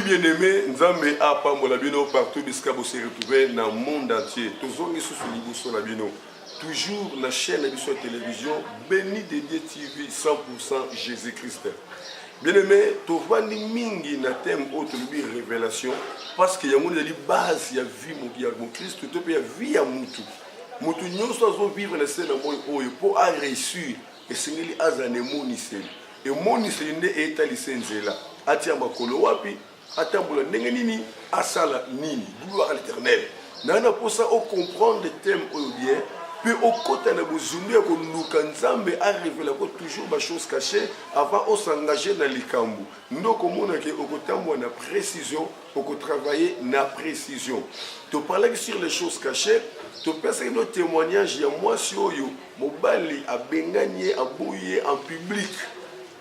bien-aimés, Nzambe a pambola bino partout bisika bo se retrouver dans le monde entier. Tozongi sous liboso la bino. Toujours la chaîne de la télévision Béni de Dieu TV 100% Jésus-Christ. Bien-aimés, tovandi mingi na thème autre révélation parce que y a une base ya vie mon Christ, tout peut vie ya mutu. Mutu nyonso azo vivre na scène moyo oyo pour a réussir et singeli azane moniseli. Et moniseli nde etalise nzela. Atia makolo wapi atambula ndenge nini asala nini gloire à l'Éternel nana pour ça au comprendre le thème oyo bien puis au côté na bozumbi ko luka nzambe a révéler ko toujours ba choses cachées avant de s'engager dans likambu ndoko mona ke okotambwa na précision oko travailler na précision to parler sur les choses cachées to penser nos témoignages ya moi si oyo mobali abenganye abouye en public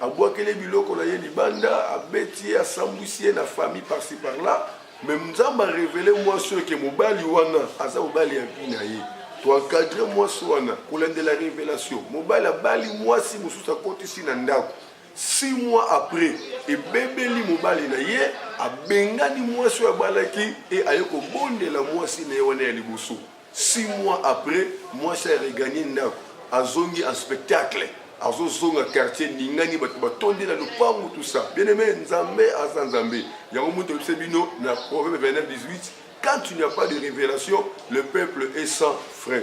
abouakele biloko na ye libanda abeti asambwisi na famille par-ci par-là mais nzamba révélé moi sur que mobali wana aza mobali ya bina ye to encadrer moi wana kolende la révélation mobali abali moi si mususa koti si na ndako 6 mois après et bébeli mobali na ye abengani moi sur abalaki et ayeko bondela moi si na wana ya liboso 6 mois après moi ça regagné ndako azongi en spectacle azozonga quartier ningani batondi na lupangu tout ça bien aimé nzambe azanzambe yango muto bino na proverbe 29-18 quand il n'y a pas de révélation le peuple est sans frein.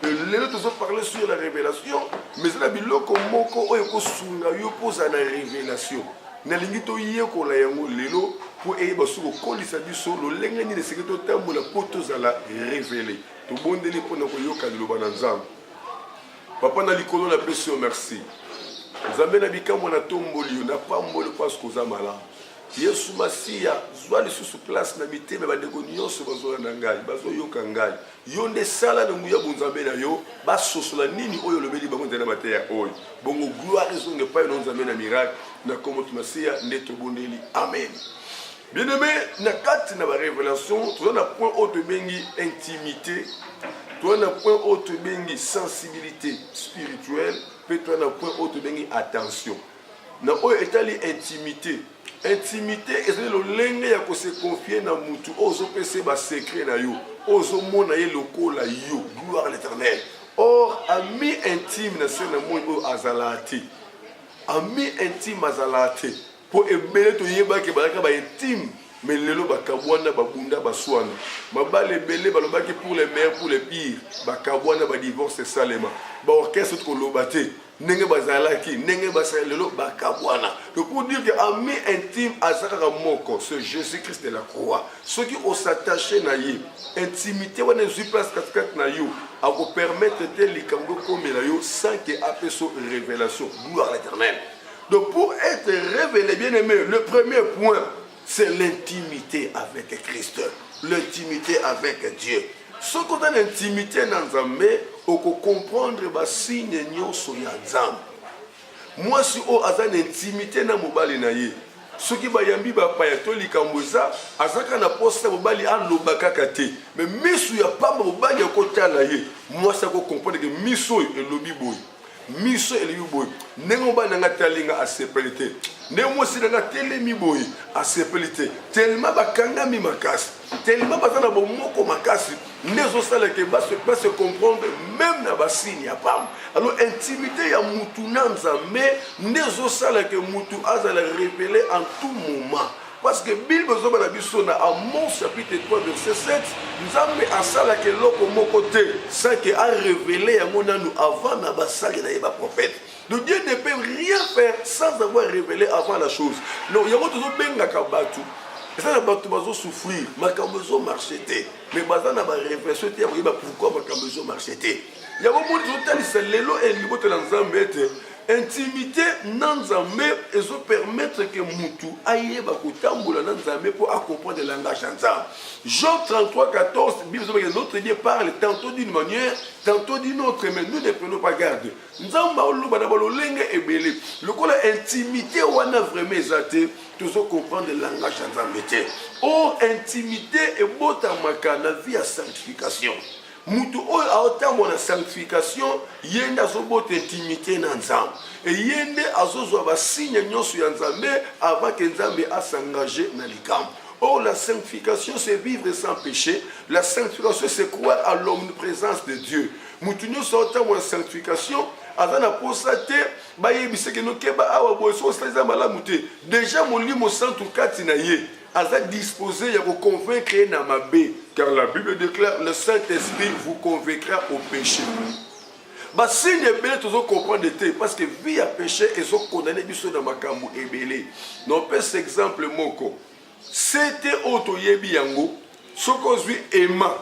Les autres ont parlé sur la révélation mais c'est la biloko moko oyo ko sunga yo poza na révélation na lingi to yeko la yango lelo pour eba suko kolisa biso lo lengeni de secreto tambola poto za la révéler to bondeli pona ko yoka liloba na nzambe. Papa na likolo na pesi o merci. Nzambe na bikambo na tomboli na pamboli parce que za malade. Yesu Masia zwa lisusu place na miteme bandeko nyonso bazola na ngai bazo yoka ngai. Yo nde sala na nguya bunzambe na yo basosola nini oyo lobeli bango ndena mateya oyo. Bongo gloire ezonge pa yo nzambe na miracle na komo Masia nde tobondeli amen. Bien-aimé na kati na ba révélation tu na point autre bengi intimité. Toi, un point autre bengi sensibilité spirituelle, puis toi, un point autre bengi attention. Na oyo etali intimité. Intimité, c'est le lenge ya ko se confier na mutu, ozo pese ba secret na yo, ozo mona ye lokola yo, gloire à l'Éternel. Or, ami intime na se na moyo azalati. Ami intime azalati. Pour ebele to yeba ke balaka ba intime. Mais lelo bakabwana babunda baswana mabale belé balobaki pour les meilleurs pour les pires bakabwana ba divorce salema ba orchestre ko lobate nenge bazalaki nenge basala lelo bakabwana donc pour dire que ami intime azaka moko c'est Jésus-Christ de la croix ceux qui ont s'attaché na ye intimité wana zu place 4 na yo a ko permettre de likango comme na yo sans que apeso révélation gloire à l'Éternel. Donc pour être révélé bien aimé le premier point c'est l'intimité avec Christ, l'intimité avec Dieu. Ce qu'on a l'intimité dans Nzambe, on peut comprendre les signes nyonso ya Nzambe. Moi si on a une intimité na mobali na ye, ce qui va yambi ba payato likamboza, azaka na poste mobali a lobaka kate. Mais misu ya pa mobali ya kotala ye, moi ça ko comprendre que miso e lobi boy. Miso e lobi boy. Nengo ba na ngatalinga a séparité. Néanmoins, si on a tellement boy à séparité, tellement bakangami makasi, tellement bazana bomoko makasi, nezo sala ke ba se comprendre même na basini ya pam. Alors intimité ya mutu na Nzambe, nezo sala ke mutu azala révéler en tout moment. Parce que Bible zoba na biso na Amos chapitre 3 verset 7, Nzambe asala ke loko moko te, ça que a révélé yango nanu avant na basali na yeba prophète. Donc Dieu ne peut rien faire sans avoir révélé avant la chose. Non, il y a toujours benga kabatu. Et ça, les gens souffrir, mais quand ils marcher, mais ils ont réfléchi pourquoi ils ont marché. Il y a beaucoup de gens qui sont là, intimité dans Nzambe et ça permettre que mutu aille bakutambola dans Nzambe pour comprendre le langage Nzambe. Jean 33:14, Bible dit notre Dieu parle tantôt d'une manière, tantôt d'une autre, mais nous ne prenons pas garde. Nzambe oluba na balolenge ebele. Le ko la intimité wana vraiment exaté, tout ça comprendre le langage Nzambe. Or intimité et botamaka na vie à sanctification. mutu oyo aotambola na sanctification yende azobota intimité na nzambe e yende azozwa basigne nyonso ya nzambe avant que nzambe asengage na likambo. Or la sanctification c'est vivre sans péché. La sanctification c'est croire à l'omniprésence de Dieu. Mutu nyonso aotambola na sanctification azana posa te bayebiseke nokeba awa boye so osaliza malamu te. Déjà molimo santu kati na ye aza disposé à vous convaincre na mabe, car la Bible déclare le Saint-Esprit vous convaincra au péché. Bah si les belé tous comprendre te parce que vie à péché et sont condamnés biso na makambo ebelé. Non peut cet exemple moko. C'était auto yebi yango soko zui ema.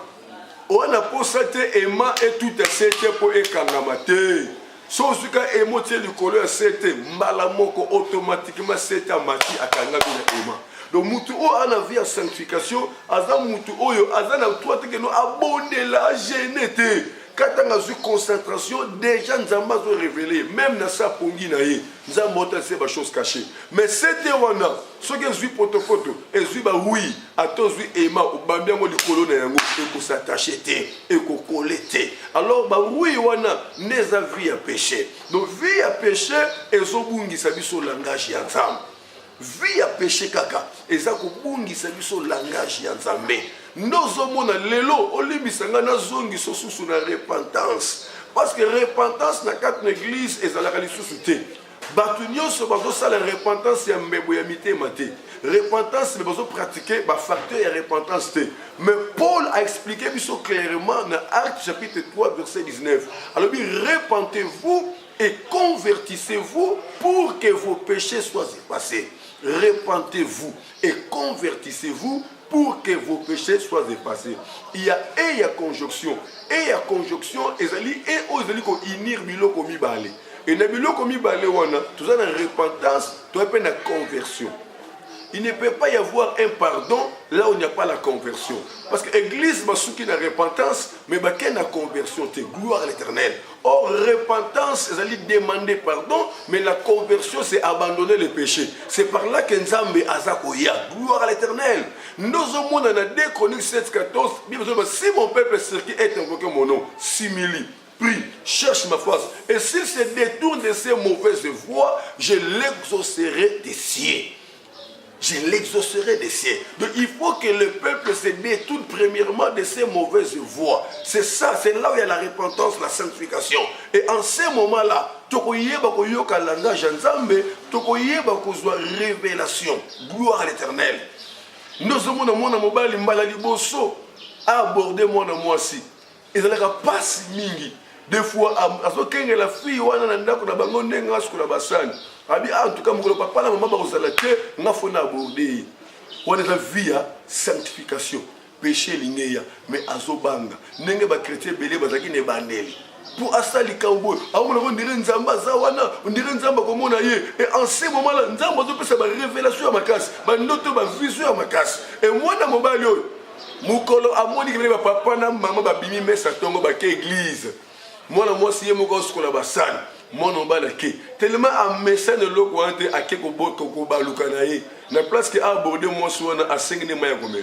On a posé ema et tout c'était pour ekangamate. So zuka emote likolo ya c'était mbala moko automatiquement c'était mati akanga bina ema. Donc mutu o ana vie à sanctification aza mutu oyo aza na toi te no abonner la genete katanga zu concentration déjà nzamba zo révéler même na sa pongi na ye nzamba ota se ba chose cachée mais c'était wana so que zu potopoto et zu ba oui ato zu ema obambi ngo likolo na yango e ko s'attacher te e ko coller alors ba oui wana neza vie à péché donc vie à péché ezo bungisa biso langage ya nzamba. Vie à péché kaka eza kobungisa biso langage ya nzambe ndozomona lelo olimbisanga na zongi sosusu na repentance parce que repentance na kati na église ezalaka lisusu te bato nyonso bazosala repentance ya mbebo ya mitema te repentance me bazopratiquer bafacteur ya repentance te mais Paul a expliqué biso clairement na Actes chapitre 3 verset 19 alobi repentez-vous et convertissez-vous pour que vos péchés soient effacés. Repentez-vous et convertissez-vous pour que vos péchés soient effacés. Il y a conjonction. Et la conjonction, et ozali ko inir biloko mibale. Et na biloko mibale wana, tout ça dans repentance, tu as la conversion. Il ne peut pas y avoir un pardon là où il n'y a pas la conversion. Parce que l'église va souki la repentance, mais il y a la conversion, c'est gloire à l'éternel. Or, repentance, c'est demander pardon, mais la conversion, c'est abandonner le péché. C'est par là que Nzambe azakoya, gloire à l'éternel. Nous avons dans 2 Chroniques 7-14, si mon peuple est invoqué mon nom, simili. Prie, cherche ma face. Et s'il se détourne de ces mauvaises voies, je l'exaucerai des cieux. Je l'exaucerai des cieux. Donc il faut que le peuple se détourne premièrement de ces mauvaises voies. C'est ça, c'est là où il y a la repentance, la sanctification. Et en ce moment-là, tokoyeba koyoka langage nzambe, tokoyeba kozwa révélation. Gloire à l'éternel. Nous sommes dans mon mobile mbala liboso aborder mon moisi. Et ça n'a pas si mingi. Des fois, à la fille, on a un d'accord na bango ndenga sur la bassane. En tout cas, mon papa, la maman, on a fait aborder. On a la vie à sanctification. Péché lingeya, mais azobanga. Nenge ba chrétien belé bazaki ne bandeli. Pour asali kaoubo, on dirait nzamba zawana, on dirait nzamba comme on a eu. Et en ce moment-là, nzamba zo pesa ba révélation à ma casse, ba noto ba vision à ma casse. Et moi na mobile yo, mukolo amoni ke ba papa na maman ba bimi mesa tongo ba ke église. Moi na moi si ye moko skola ba san. Mon nom balake tellement à message de l'eau quand à quelque ko balukanaye na place que aborder moi soit à 5 ne maya comme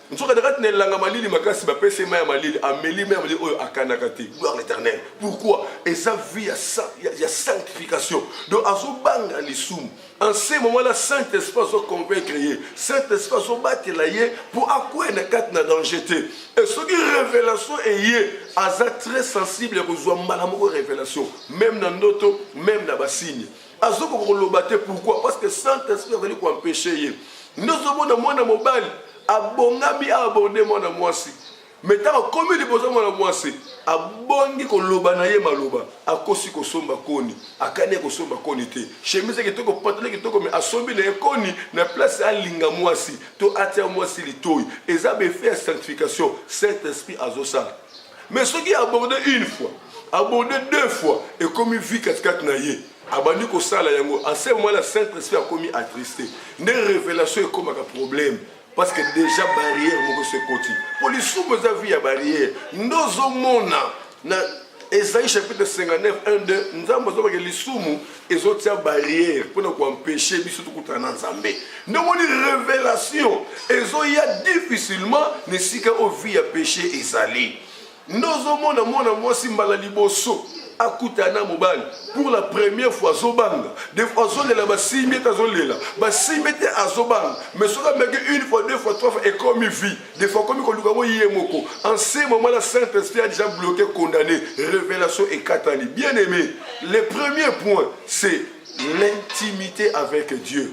nous sommes dans la langue malili makasi ba pese maya malili ameli maya malili oyo akanakati gloire l'éternel. Pourquoi? Et ça vie il y a sanctification donc azobanga lisum en ce moment-là Saint-Esprit so convaincre Saint-Esprit so batelaye pour akoué na kat na danger et ce qui révélation est aza très sensible aux malamoko révélation même dans notre même dans basigne azoko kolobate pourquoi parce que Saint-Esprit va venir pour empêcher nous sommes dans mon mobile abongami aborder mon moisi mais tant comme il besoin mon moisi abongi koloba na ye maloba akosi kosomba koni akane kosomba koni te chemise ke toko pantalon ke toko mais asombi na koni na place alinga moisi to atia moisi litoi ezabe faire sanctification Saint-Esprit azosa mais ce qui abordé une fois abordé 2 fois et comme il vit 4 na ye abandi ko sala yango en ce moment là Saint-Esprit a commis attristé ne révélation est comme un problème parce que déjà barrière moko se koti pour les sous za vie à barrière ndozo mona na Esaïe chapitre 59 1-2 nzambo zo ke lisumu ezotia barrière pour ne pas empêcher biso to kutana nzambe ndomoni révélation ezo ya difficilement ne sika o vie à péché ezali ndozomona mwana mwasi mbala liboso akutana mobali pour la première fois zobanga des fois zolela basimete azolela basimete azobanga mais soka meke une fois deux fois trois fois et comme il vit des fois comme koluka mo yemoko en ce moment là Saint-Esprit a déjà bloqué condamné révélation et katani bien aimé le premier point c'est l'intimité avec Dieu.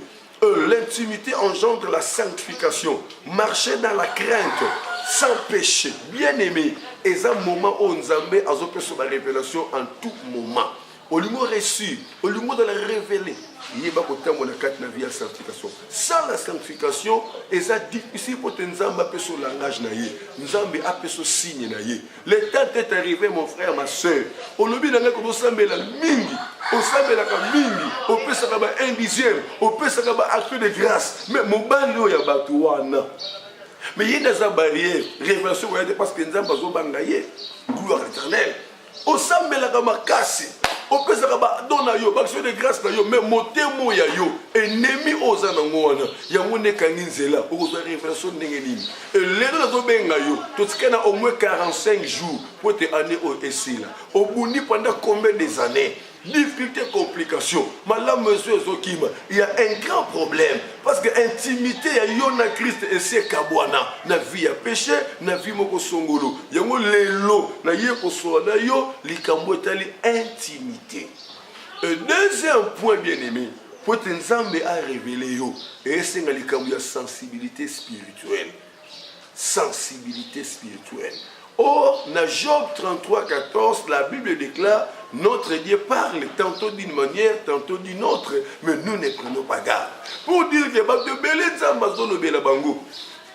L'intimité engendre la sanctification. Marcher dans la crainte, sans péché. Bien aimé. Et c'est un moment où Nzambe a sur la révélation en tout moment. Au lieu reçu, au lieu de la révéler, il y a la vie à sanctification. Sans la sanctification, c'est difficile pour Nzambe à sur le langage. Nzambe a sur signe. Le temps est arrivé, mon frère, ma soeur. Au lieu de la mingi. On s'appelle la mingi, on peut s'accabler un dixième, on peut s'accabler acte de grâce. Mais mon bandeau y a batouana. Mais il y a des barrières, révélation parce que nous avons bangaye, gloire éternelle. On s'appelle la casse, on peut s'accabler don action de grâce mais mon témoin ya yo, ennemi aux anangoana, ya mone kaninzela, aux révélation n'engeni. Et les deux bengayo, tout ce qu'on a au moins 45 jours pour te année au Essila. Au bout pendant combien des années? Difficulté, complication. Madame, monsieur Zokima, il y a un grand problème. Parce que l'intimité, il y a Christ et c'est Kabwana. Na vie à péché, na vie moko songolo. Il y a l'élo, na yeko soana yo, likambo etali intimité. Deuxième point bien aimé, pour que Nzambe a révélé yo, et c'est likambo ya sensibilité spirituelle. Sensibilité spirituelle. Or, dans Job 33, 14, la Bible déclare notre Dieu parle tantôt d'une manière, tantôt d'une autre, mais nous ne prenons pas garde. Pour dire que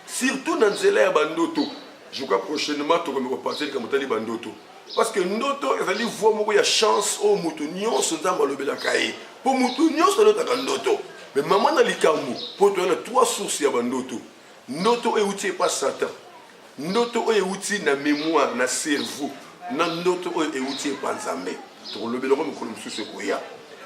surtout dans Zéla Bandoto, je crois prochainement tu vas repartir comme tu Bandoto. Parce que Ndoto, il y a chance au Moutounion, ce temps le Belakaï. Pour Moutounion, c'est notre Ndoto. Mais maman dans les Kamou, pour toi, il y a trois sources à Bandoto. Ndoto est outil pas Satan. Ndoto est outil na mémoire, na cerveau. Ndoto est outil pas Nzambe.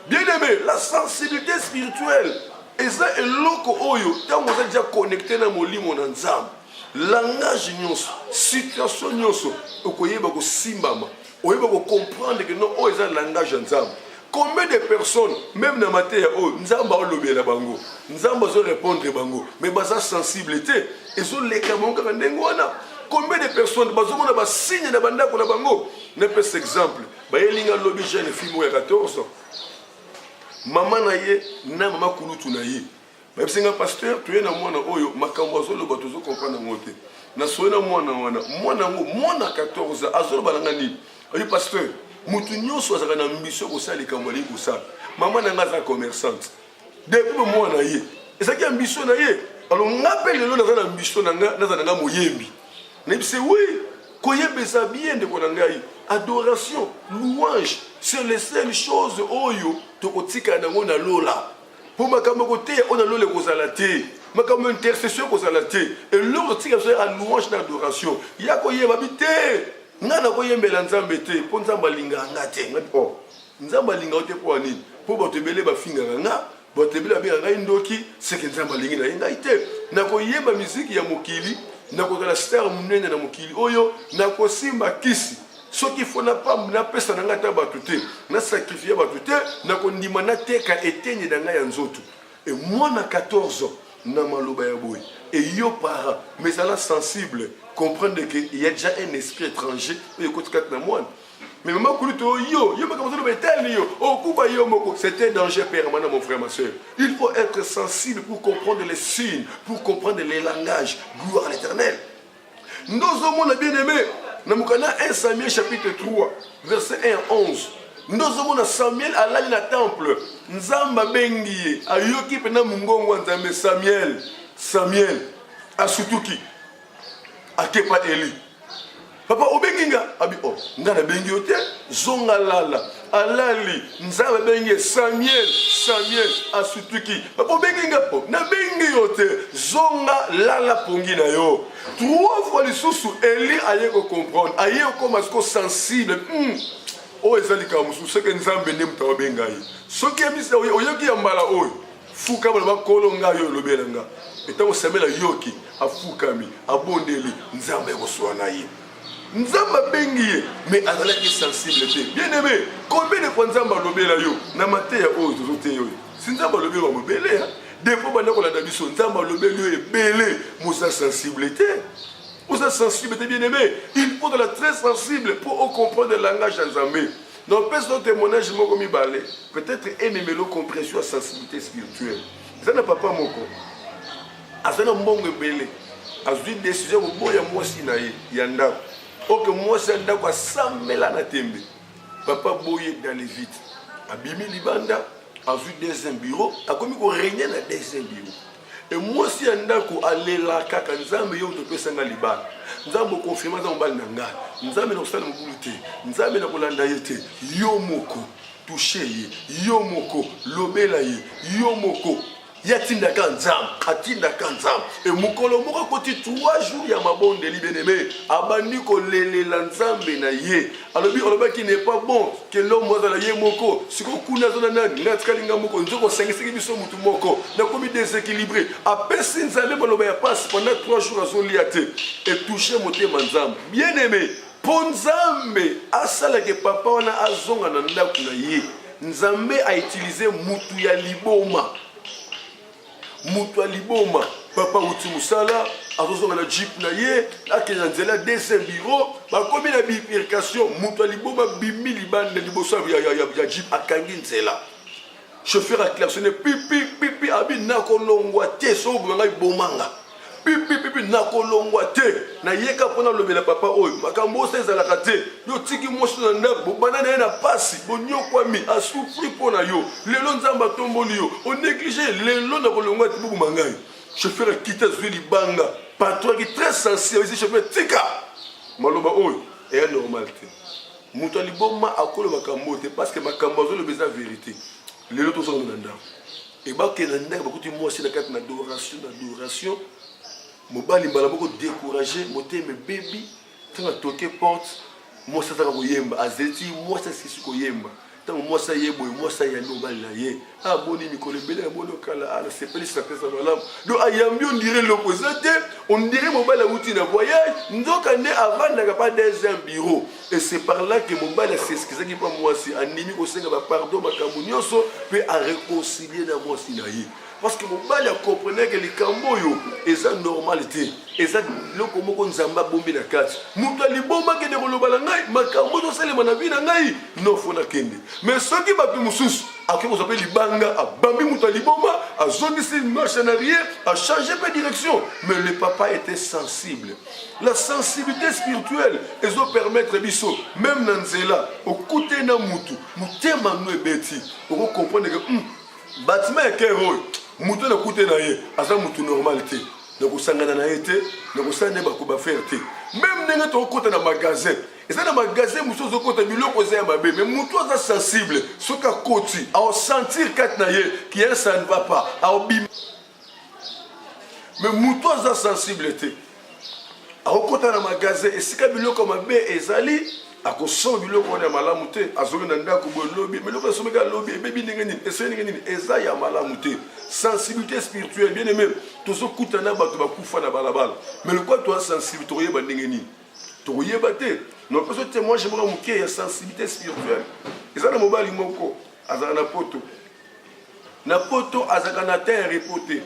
Bien aimé, la sensibilité spirituelle. Et ça est loco oyo. Quand vous êtes déjà connecté dans mon lit, mon ensemble. Langage nyonso, situation nyonso. Okoye bako simbama. Oye bako comprendre que non, oh, c'est un langage ensemble. Combien de personnes, même dans ma terre, oh, Nzamba o lobé la bango. Nzamba zo répondre bango. Mais basa sensibilité. Et zo les kamonga ndengwana. Combien de personnes, bazomona ba signe na banda ko na bango. Ne pas cet exemple. Ba yelinga lobby jeune fille mo ya 14 ans. Maman na ye na mama kulutu na ye. Ba bisenga pasteur, tu es na mwana oyo makambo zo lo batozo comprendre ngote. Na soena mwana mwana 14 ans azolo balanga ni. Oyo pasteur, mutu nyonso azaka na ambition ko sala likambo ko sala. Maman na ngaza commerçante. Depuis mwana ye. Ezaki ambition na ye. Alors ngapele lo na ambition na nga moyembi. C'est oui, koyebesa bien de konangai, adoration, louange, c'est les seules choses oyo tokotika nango na lola. Pour makambo côté on a lolé kozalate, makambo intercession kozalate, et l'autre tika c'est à louange d'adoration. Ya koyeba bité, ngana koyembela nzambe te, po nzamba linga ngate, ngati nzamba linga te po ani, po botebele ba finga nga. Botebele ba nga ndoki, c'est que nzamba linga na ngaite. Na koyeba musique ya mokili. Nako la star munene na mokili oyo nako simba kisi soki fona pa na pesa na ngata batute na sacrifier batute nako ndima na teka etenye na nga ya nzoto et moi na 14 ans na maloba ya boy et yo para mais ça la sensible comprendre que il y a déjà un esprit étranger oyo kotika na moi mais maman kuluto yo makambo zo betel yo okuba yo moko c'était danger permanent mon frère ma soeur. Il faut être sensible pour comprendre les signes, pour comprendre les langages. Gloire à l'Éternel. Nous avons bien aimé. Nous avons 1 Samuel chapitre 3 verset 1 à 11. Nous avons Samuel à l'année temple. Nzamba bengi ayoki pena mungongo nzambe Samuel asutuki akepa Eli. Papa obenginga abi o ngana bengi ote zonga lala alali nzaba bengi Samuel asutuki papa obenginga po na bengi ote zonga lala pongi na yo 3 fois lisusu Eli aye ko comprendre aye ko masko sensible o ezali ka musu ce que nzambe ne mta obenga yi soki emisa oyoki ya mbala oyo fuka ba kolonga yo lobelenga etango Samuel yoki afukami abondeli nzambe ko swana yi. Nzamba bengi mais azalaki sensible te. Bien aimé, combien de fois nzamba lobela yo na mateya oyo tozote yo. Si nzamba lobela mobele hein. Des fois bana ko la dabiso nzamba lobela yo ebele musa sensibilité. Musa sensibilité bien aimé, il faut de la très sensible pour comprendre le langage nzambé. Donc peut son témoignage moko mi balé, peut-être aimer compréhension à sensibilité spirituelle. Ça n'a papa moko. Azana mbongo ebele. Azui décision ko boya mwasi na ye yanda. Ok, moi c'est un d'accord sambela na tembe. Papa boye dans les vitres. Abimi libanda, a vu deuxième bureau, a commis qu'on régnait dans deuxième bureau. Et moi si un d'accord aller là kaka nzambe yo to pesa nga libanda. Nzambe confirmer dans bal nanga. Nzambe na sala mukuluté. Nzambe na kolanda yete. Yo moko touché ye. Yo moko lobela ye. Yo moko yatinda kanzam, atinda kanzam. Et mukolo moko koti 3 jours ya mabonde libénémé. Abandi ko lele lanzambe na ye. Alors bi oloba qui n'est pas bon que l'homme moza la ye moko. Siko kuna zona nani natkalinga moko nzoko sengisiki biso mutu moko. Na komi déséquilibré. Apesi nzambe boloba ya passe pendant 3 jours azoliate et toucher moté manzam. Bien aimé, ponzambe asala ke papa wana azonga na ndaku na ye. Nzambe a utilisé mutu ya liboma. Mutu aliboma papa uti musala azozonga na jeep na ye akenya nzela deuxième bureau bakomi na bifurcation mutu aliboma bimi libanda liboso ya jeep akangi nzela chauffeur a klaxonné pipi pipi abi nakolongwa te so banga ibomanga pipi pipi nakolongwa te na yeka pona lobela papa oyo makambo sezalaka te yo tiki moshi na ndako bobana na pasi bonyokwami asufri pona yo lelo nzamba tomboli yo on néglige lelo na kolongwa te bubu mangai chauffeur a quitté zwi libanga patron qui très sensible ici chauffeur tika maloba oyo est normal te mutu aliboma akolo makambo te parce que makambo zo le beza vérité lelo to so na ndako et ba ke na ndako bakuti moshi na kati na adoration mobali mbala moko découragé moteme baby tanga toke porte moi ça ko yemba azeti moi ça sisi ko yemba tant moi ça yebo moi ça ya mobali na ye ah boni mikolo bele boni kala ala c'est pas ça pesa malam do ayambi on dirait l'opposé on dirait mobali outi na voyage nzoka ne avant na pas deuxième bureau et c'est par là que mobali s'excuse qui pas moi si animi ko senga ba pardon makambo nyonso puis à réconcilier na moi si na ye. Parce que mon bal comprenait que les camboyos est une normalité. Et ça, le comoko nzamba bombi na kati. Muta liboma ke de kolobala ngai, makambo to sele manabi na ngai, no fona kende. Mais ceux qui batu mususu, après vous appelez libanga, a bambi muta liboma, a zonisi marche en arrière, a changé de direction. Mais le papa était sensible. La sensibilité spirituelle, ils ont permettre biso, même nanzela, au côté na mutu, mutema no ebeti, pour comprendre que bâtiment est kéro. Mutu na kute na ye asa mutu normalité na kusangana na yete na kusane ba ko ba faire te même ndenge to kota na magasin et ça na magasin mutu zo kota biloko za ya mabe mais mutu za sensible soka koti a sentir kat na ye qui ça ne va pas a bim mais mutu za sensibilité a kota na magasin et sika biloko mabe ezali akoso biloko na malamu te azonga na ndako bo lobi mais loko someka lobi bebi ndenge nini eza ya malamu te. Sensibilité spirituelle bien aimé tozo kutana bato bakufa na balabala mais le quoi toi sensible to yeba ndenge nini to yeba te non parce que moi j'aimerais muke ya sensibilité spirituelle eza na mobali moko azana na poto azaka na terre repoté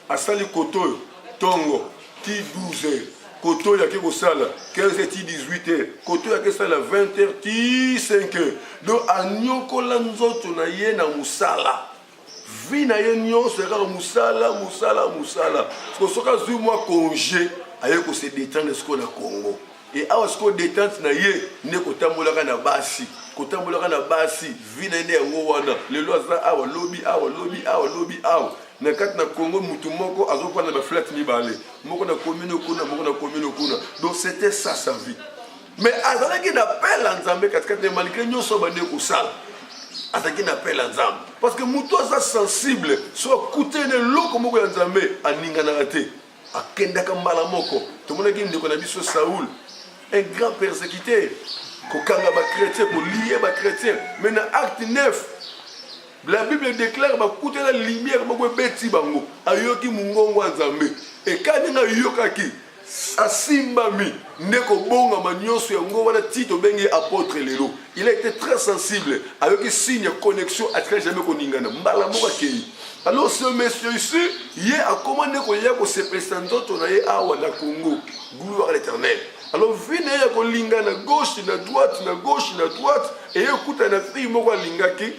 asali koto tongo ti 12 heures koto ya ke kosala 15 ti 18 heures koto ya ke sala 20 heures ti 5 heures donc anyokola nzoto na ye na musala vie na ye nyonso ekaka musala soka zwi mwa congé aye ko se détendre siko na Congo et awa siko détente na ye ne kotambolaka na basi vie na ye yango wana lelo aza awa lobi na kati na Congo mutu moko azopana ba flat mibale moko na commune kuna donc c'était ça sa vie mais azalaki na pela nzambe katikati malgré nyonso bande kosala ataki na appel à Nzambe parce que muto za sensible soit coûter ne loko moko ya Nzambe aninga na raté akenda kambala moko to mona ki ndeko na biso Saoul un grand persécuteur ko kanga ba chrétien ko lier ba chrétien mais na acte 9 la Bible déclare ba coûter la lumière moko beti bango ayoki mungongo Nzambe et quand nga yokaki asimbami ndeko bonga manyoso yango wana tito bengi apôtre lelo. Il a été très sensible avec un signe connexion à très jamais koningana mbala moka kei. Alors ce monsieur ici, il a commandé qu'on se présente on a awa na Congo, gloire à l'Éternel. Alors vine ya ko linga na gauche na droite et écoute na fille moko lingaki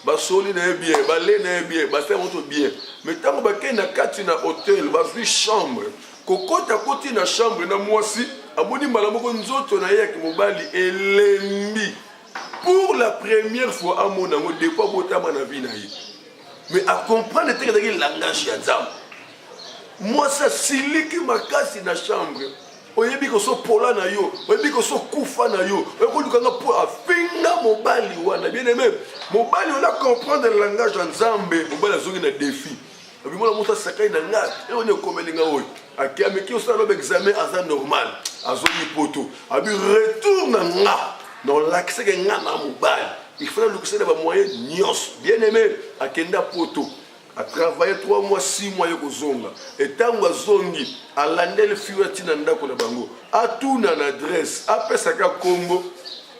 ba soli na bien, ba le na bien, ba faire autre bien. Mais tant ba ke na kati na hôtel, ba fi chambre. Kokota koti na chambre na mwasi, amoni mbala moko nzoto na yaki mobali elembi. Pour la première fois à mon amour, de quoi botama na vie na ye. Mais à comprendre le langage ya nzambe. Moi ça siliki makasi na chambre. Oyebi ko so pola na yo, oyebi ko so kufa na yo. Oyebi ko lukanga po afinga mobali wana. Bien aimé, mobali on a comprendre le langage ya nzambe, mobali azongi na défi. Abi mona mota sakai na nga, e on est comme linga oy. Aki ameki o sala examen asa normal, azongi poto. Abi retourne nga. Dans l'accès que nga na mobali. Il faut le ba moyen nyos. Bien aimé, akenda poto. A travaillé 3 mois, 6 mois yoko zonga. Et tango zongi, a landé le fiwati na ndako na bango. A tout na adresse, a pesaka Congo,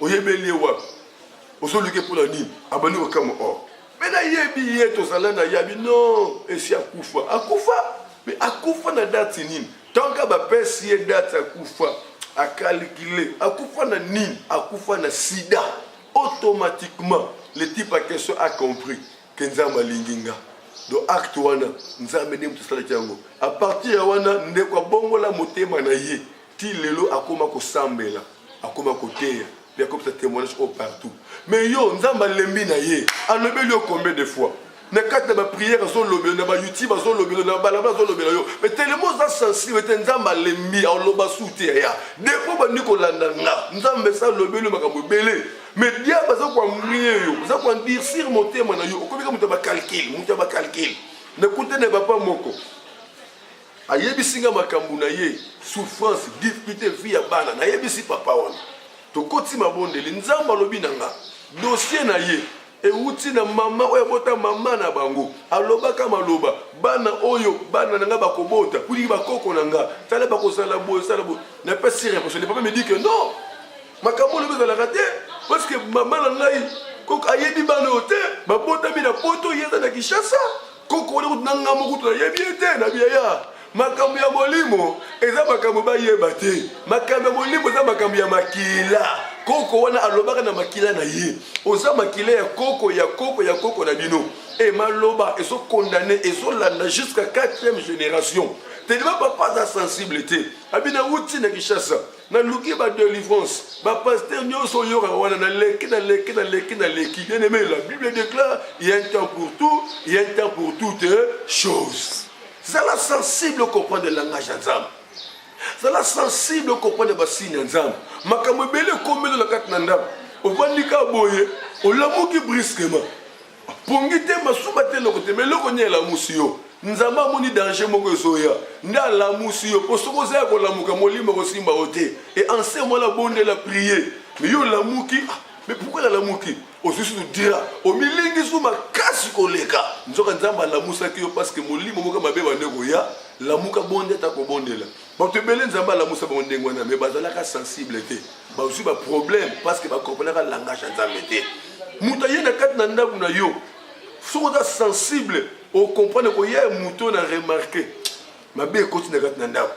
oyebeli wap. Ozo luke pour la ni, abani okamo or. Mais na yebi yeto salana yabi non, et si akufa. Akufa, mais akufa na date nini. Tant que ba pesi ye date akufa, a calculer. Akufa na nini, akufa na sida. Automatiquement, le type à question a compris que nzamba linginga. Do acte wana nzambe ne mtusala chango. À partir ya wana ndekwa bongo la motema na ye. Ti lelo akoma ko sambela, akoma ko teya. Bien comme ça témoignage au partout. Mais yo nzamba lembi na ye. Alobeli yo combien de fois? Na kata ba prière zo lobelo na ba YouTube zo lobelo na ba zo lobelo yo. Mais tellement ça sensible te nzamba lembi a loba soute ya. Depo ba niko landa nga. Nzambe sa lobelo makambo belé. Mais dia baza kwa mriye yo, baza kwa ndircir motema na yo, okomika muta ba calcul. Ne koute ne papa moko. Ayebi singa makambu na ye, souffrance, difficulté vie ya bana, na yebi si papa wana. To koti mabondeli nzamba lobi nanga. Dossier na ye, e uti na mama oya bota mama na bango. Aloba kama loba, bana oyo, bana nanga bakobota, puli bakoko nanga. Tala bako sala bo. Na pas si réponse. Le papa me dit que non. Makambo lobi za la raté. Parce que maman ngai koko ayebi bana ote babota bi na poto yeza na Kishasa koko wale kutunanga mokutu na yebi ete na biya makambo ya molimo eza makambo ba yeba te makambo ya molimo eza makambo ya makila koko wana alobaka na makila na ye oza makila ya koko na bino et maloba ezo condamné ezo landa jusqu'à 4e génération tellement papa za sensibilité abina uti na Kishasa na luki ba délivrance ba pasteur nyoso yoka wana na leki bien aimé la Bible déclare il y a un temps pour tout il y a un temps pour toutes choses. C'est la sensible comprendre le langage nzambe. C'est la sensible comprendre ba signe nzambe makambo bele komelo la katnanda ovandika boye olamuki brusquement pongite masuba te lokote mais loko nyela musio nzamba moni danger moko zoya nda la musio posoko za ko lamuka molimo ko simba ote et en ce moment la bonne la prier mais yo la muki mais pourquoi la muki osusu dira o milingi suma kasi koleka nzoka nzamba la musaki yo parce que molimo moko mabeba ndeko ya la muka bonde ta ko bondela ba te bele nzamba la musa bonde ngwana mais bazala ka sensibilité ba aussi ba problème parce que ba comprendre ka langage nzambe te muta yena kat na ndaku na yo soki sensible au comprendre qu'il y a un mouton à remarquer ma belle continue à ndako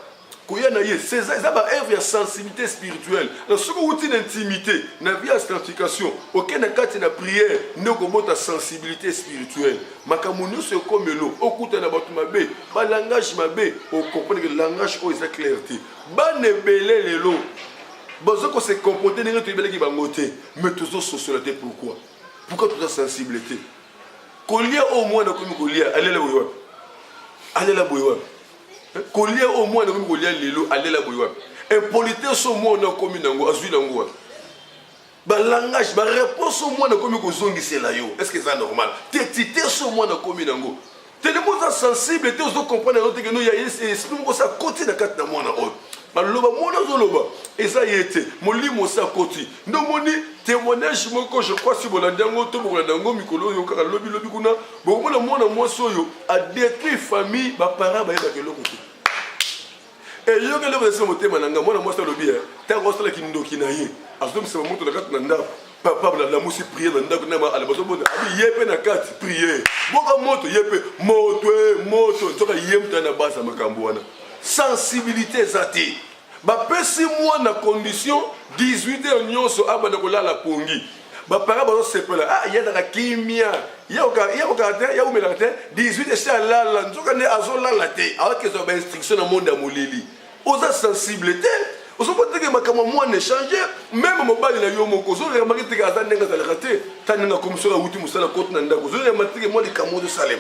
koya na ye c'est ça ba œuvre de sensibilité spirituelle na soko outil d'intimité na vie à sanctification aucun kati na prière ndoko bota sensibilité spirituelle makamunyo se comme l'eau okuta na batu mabe ba langage mabe au comprendre que le langage o est clarté ba nebele lelo bozoko se comporter ndenge to ibele ki bangote mais toujours socialité pourquoi toute la sensibilité kolia au moins na komi kolia allez la boywa kolia au moins na komi kolia lelo allez la boywa impolitesse au moins na komi nango azui nango ba langage ba réponse au moins na komi ko zongisela yo est-ce que c'est normal tétité au moins na komi nango tellement sensible te ozo comprendre que nous ya esprit ko sa côté na kat na mona o baloba mona zoloba eza yete molimo sa koti ndo moni témoignage moko je crois si bolandango to bolandango mikolo yo kaka lobi kuna bomona mona mwaso yo a détruit famille ba parents ba yeba ke lokoti Et yo que le reste motema nanga mona moi ça le bien ta rosala ki ndoki na ye azo msema moto na kati na ndako papa la musi prier na ndako na ala bazo bona abi yepe na kati prier boka moto yepe moto toka yemta na basa makambo wana sensibilité zati ba pesi moi na condition 18h nyonso abanda kolala pongi ba para bazo sepela yenda kimia ya umela te 18 esa lala nzoka ne azolala te avec les instructions na monde ya molili oza sensibilité ozo poteke makama moi ne changer même mobali na yo moko zo remarquer te ka ndenga za raté taninga commission la wuti musala kote na ndako zo remarquer moi le kamo de Salem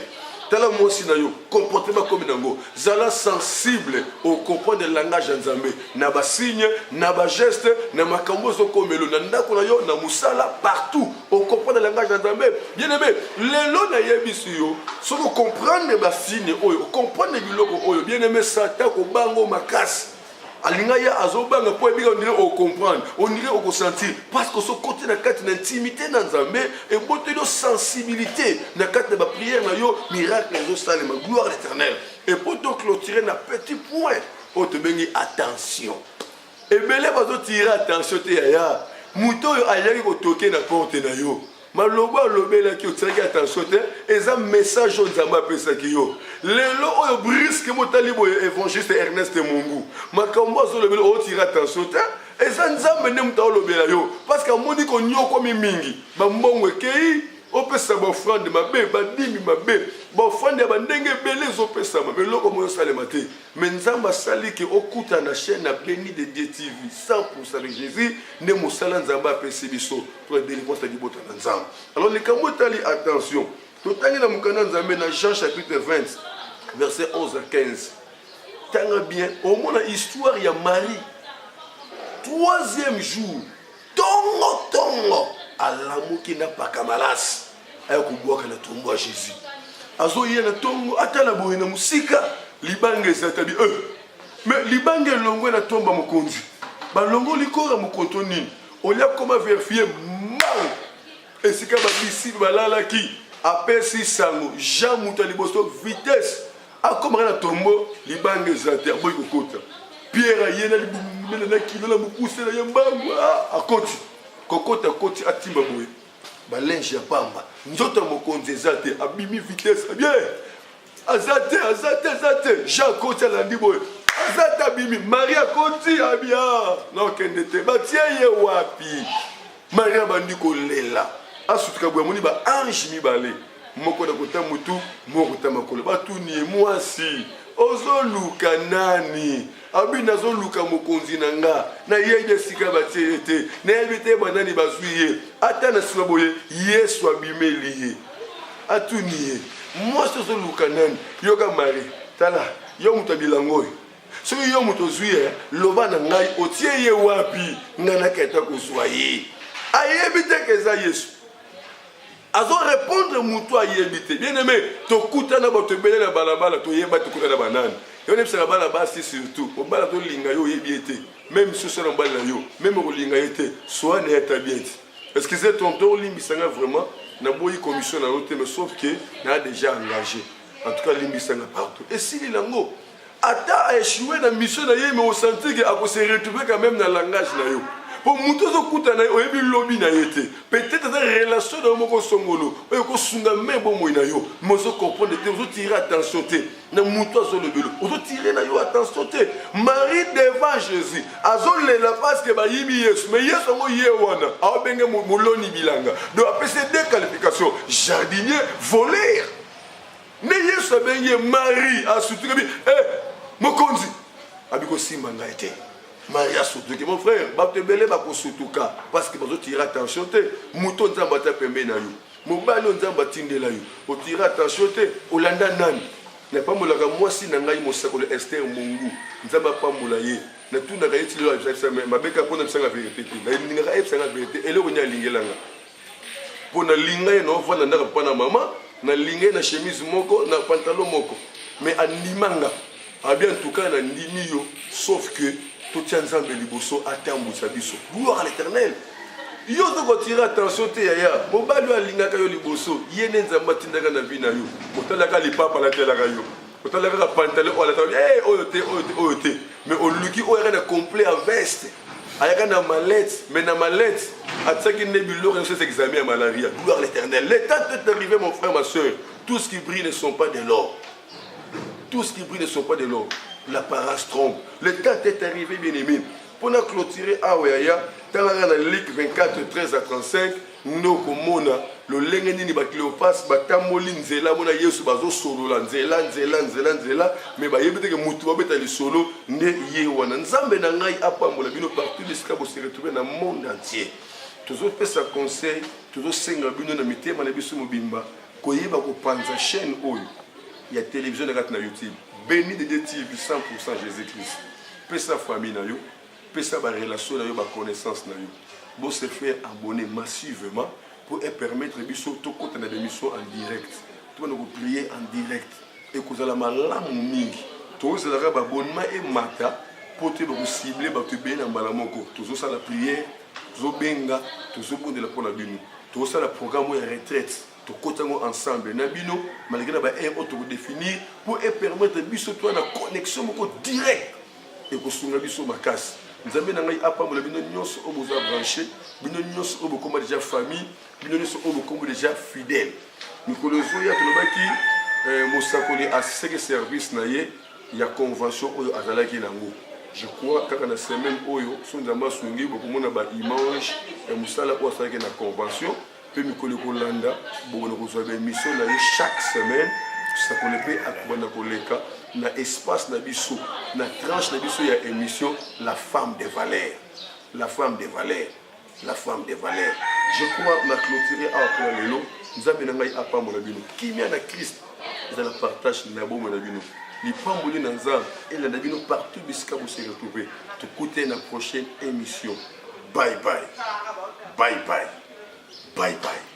tala mosi na yo comportement comme nango zala sensible au comprendre le langage nzambe na ba signe na ba geste na makambo zo komelo na ndako na yo na musala partout au comprendre le langage nzambe bien aimé lelo na yebisi yo so ko comprendre ba signe oyo comprendre biloko oyo bien aimé sata ko bango makasi alinga ya azobanga po ebika on dirait au comprendre on dirait au sentir parce que ce côté na carte d'intimité dans nzambe et bote de sensibilité na carte de ba prière na yo miracle zo sale ma gloire à l'Éternel et pour donc clôturer na petit point on te bengi attention et belé bazo tirer attention te ya muto yo ayaki ko toquer na porte na yo maloba lobela ki otsaki attention te eza message nzambe apesaki yo lelo oyo brisque motali boye évangéliste Ernest Mungu makambo azo lobela otira attention te eza nzambe ne muta olobela yo parce que amoni ko nyoko mingi bambongo ekei opesa bofrande mabe badimi mabe bofrande bandenge belé zopesa mabe loko moyo salema te mais nzambe asali ki okuta na chaîne na Béni de Dieu TV 100% avec Jésus ne musala nzambe apesi biso pour la délivrance di bota na nzambe alors les kamotali attention totangi na mukana nzambe na Jean chapitre 20 verset 11 à 15 tanga bien au moins histoire ya Marie 3e jour tongo alamuki na pakamalasi aya kubwaka na tombo ya Jésus azo yena tongo atala boye na musika libange zatabi mais libange longwe na tomba mokonzi balongo likora mokonto nini olia koma vérifier mal esika babisi balalaki apesi sango Jean Mutaliboso vitesse akoma na tombo libange zatabi boy kokota Pierre yena libumela na kilo la mukuse na yambangu akoti kokota koti atimba boye balenje ya pamba nzoto mokonzi ezate abimi vitesse bien azate Jean koti alandi boye azate abimi Maria koti abia non kendete batie ye wapi Maria bandi kolela asutuka boye moni ba ange mibale moko na kota mutu moko ta makolo batuni mwasi ozoluka nani abi nazoluka mokonzi nanga na yeye sika batie na yebite banani bazuye ata na sima boye Yesu abimeli ye atuniye mwasi ozoluka nani yoka Marie tala yo mutabilango so yo mutozuye loba na ngai otie ye wapi ngana keta kozwa ye ayebite keza Yesu azo répondre mutu ayebite bien aimé tokutana bato ebele na balabala toyeba tokutana banani yo ne psala bala basi surtout o bala to linga yo yebiete même si c'est un bala yo même o linga yete soit ne eta bien est-ce que c'est tonton limbisanga vraiment na boyi commission na route mais sauf que na déjà engagé en tout cas limbisanga partout et si lilango ata a échoué na mission na ye mais au sentir que a se retrouver quand même dans langage na yo pour mutozo kutana oyebi lobi na yete peut-être dans relation na moko songolo oyo ko sunga mebo moina yo mozo comprendre te ozo tirer attention te na mutozo lobelo ozo tirer na yo attention te Marie devant Jésus azo lela parce que ba yibi Yesu mais Yesu ngo ye wana a benge moloni bilanga donc après ces deux qualifications jardinier voleur ne Yesu benge Marie a surtout bi mokonzi abiko simba ngaite Maria surtout que mon frère batebele bako sutuka parce que bazo tirer attention te muto nzamba ta pembe na yo mobalo nzamba tindela yo o tirer attention te olanda nani na pambolaka mwasi na ngai mosakolo Esther Mungu nzamba pambola ye na tuna ka yeti lo ajisa mabeka pona bisanga vérité na ndinga ka ebisanga vérité ele ko nya lingelanga pona linga ye no vana ndaka pana mama na linga na chemise moko na pantalon moko mais animanga a bien tout cas na ndimi yo sauf que tout tient ensemble liboso atambu sabiso gloire à l'Éternel yo to tirer attention te yaya mobali alingaka yo liboso yene nzamba tindaka na vie na yo botalaka lipapa la telaka yo Quand on lève un pantalon, on attend, hey, OET. Mais on lui dit, on a un complet en veste. Il y a une mallette, mais dans la mallette, à ce qu'il n'est plus là, c'est examen à malaria. Gloire à l'éternel. Le temps est arrivé, mon frère, ma soeur. Tout ce qui brille ne sont pas de l'or. Tout ce qui brille ne sont pas de l'or. La parastrom. Le temps est arrivé, bien aimé. Pour nous clôturer, dans la Ligue 24, 13 à 35, nous, comme le lengeni ba Cléopas batamoli nzela mona Yesu bazo solo la nzela mais ba yebete ke mutu ba beta li solo nde ye wana nzambe na ngai apambola bino partout l'esca bo se retrouver dans le monde entier toujours fait sa conseil toujours senga bino na mitema na biso mobimba koyeba ko panza chaîne oyo ya télévision na YouTube béni de TV 100% Jésus-Christ pesa famille na yo pesa ba relation na yo ba connaissance na yo bo se faire abonner massivement pour permettre de faire des émissions en direct. Tu vas nous prier en direct. Et que vous allez malamu mingi. Tu vas faire un abonnement et mata pour te cibler, pour te bien en malamoko. Tu vas faire la prière, tu vas benga, tu vas faire la pour la bino. Tu vas faire le programme de retraite. Tu vas faire ensemble. Nabino, malgré la barrière, tu vas définir pour permettre de faire une connexion directe. Et que vous avez ma casse. Nous avons branché, nous avons déjà famille, nous avons déjà fidèles. Nous avons à ce service, il y a convention je crois que dans la semaine, nous avons image et nous avons une convention. Puis nous avons une mission chaque semaine. Ça qu'on peut accompagner dans l'espace na biso na tranche na biso ya émission la femme des valeurs la femme des valeurs la femme des valeurs je crois na clôturer après lelo nzambe na ngai apambola bino kimia na Christ dans la partage na bomo na bino li pamboli na nzambe et na bino partout bisika vous se retrouver to côté na prochaine émission bye bye bye bye bye bye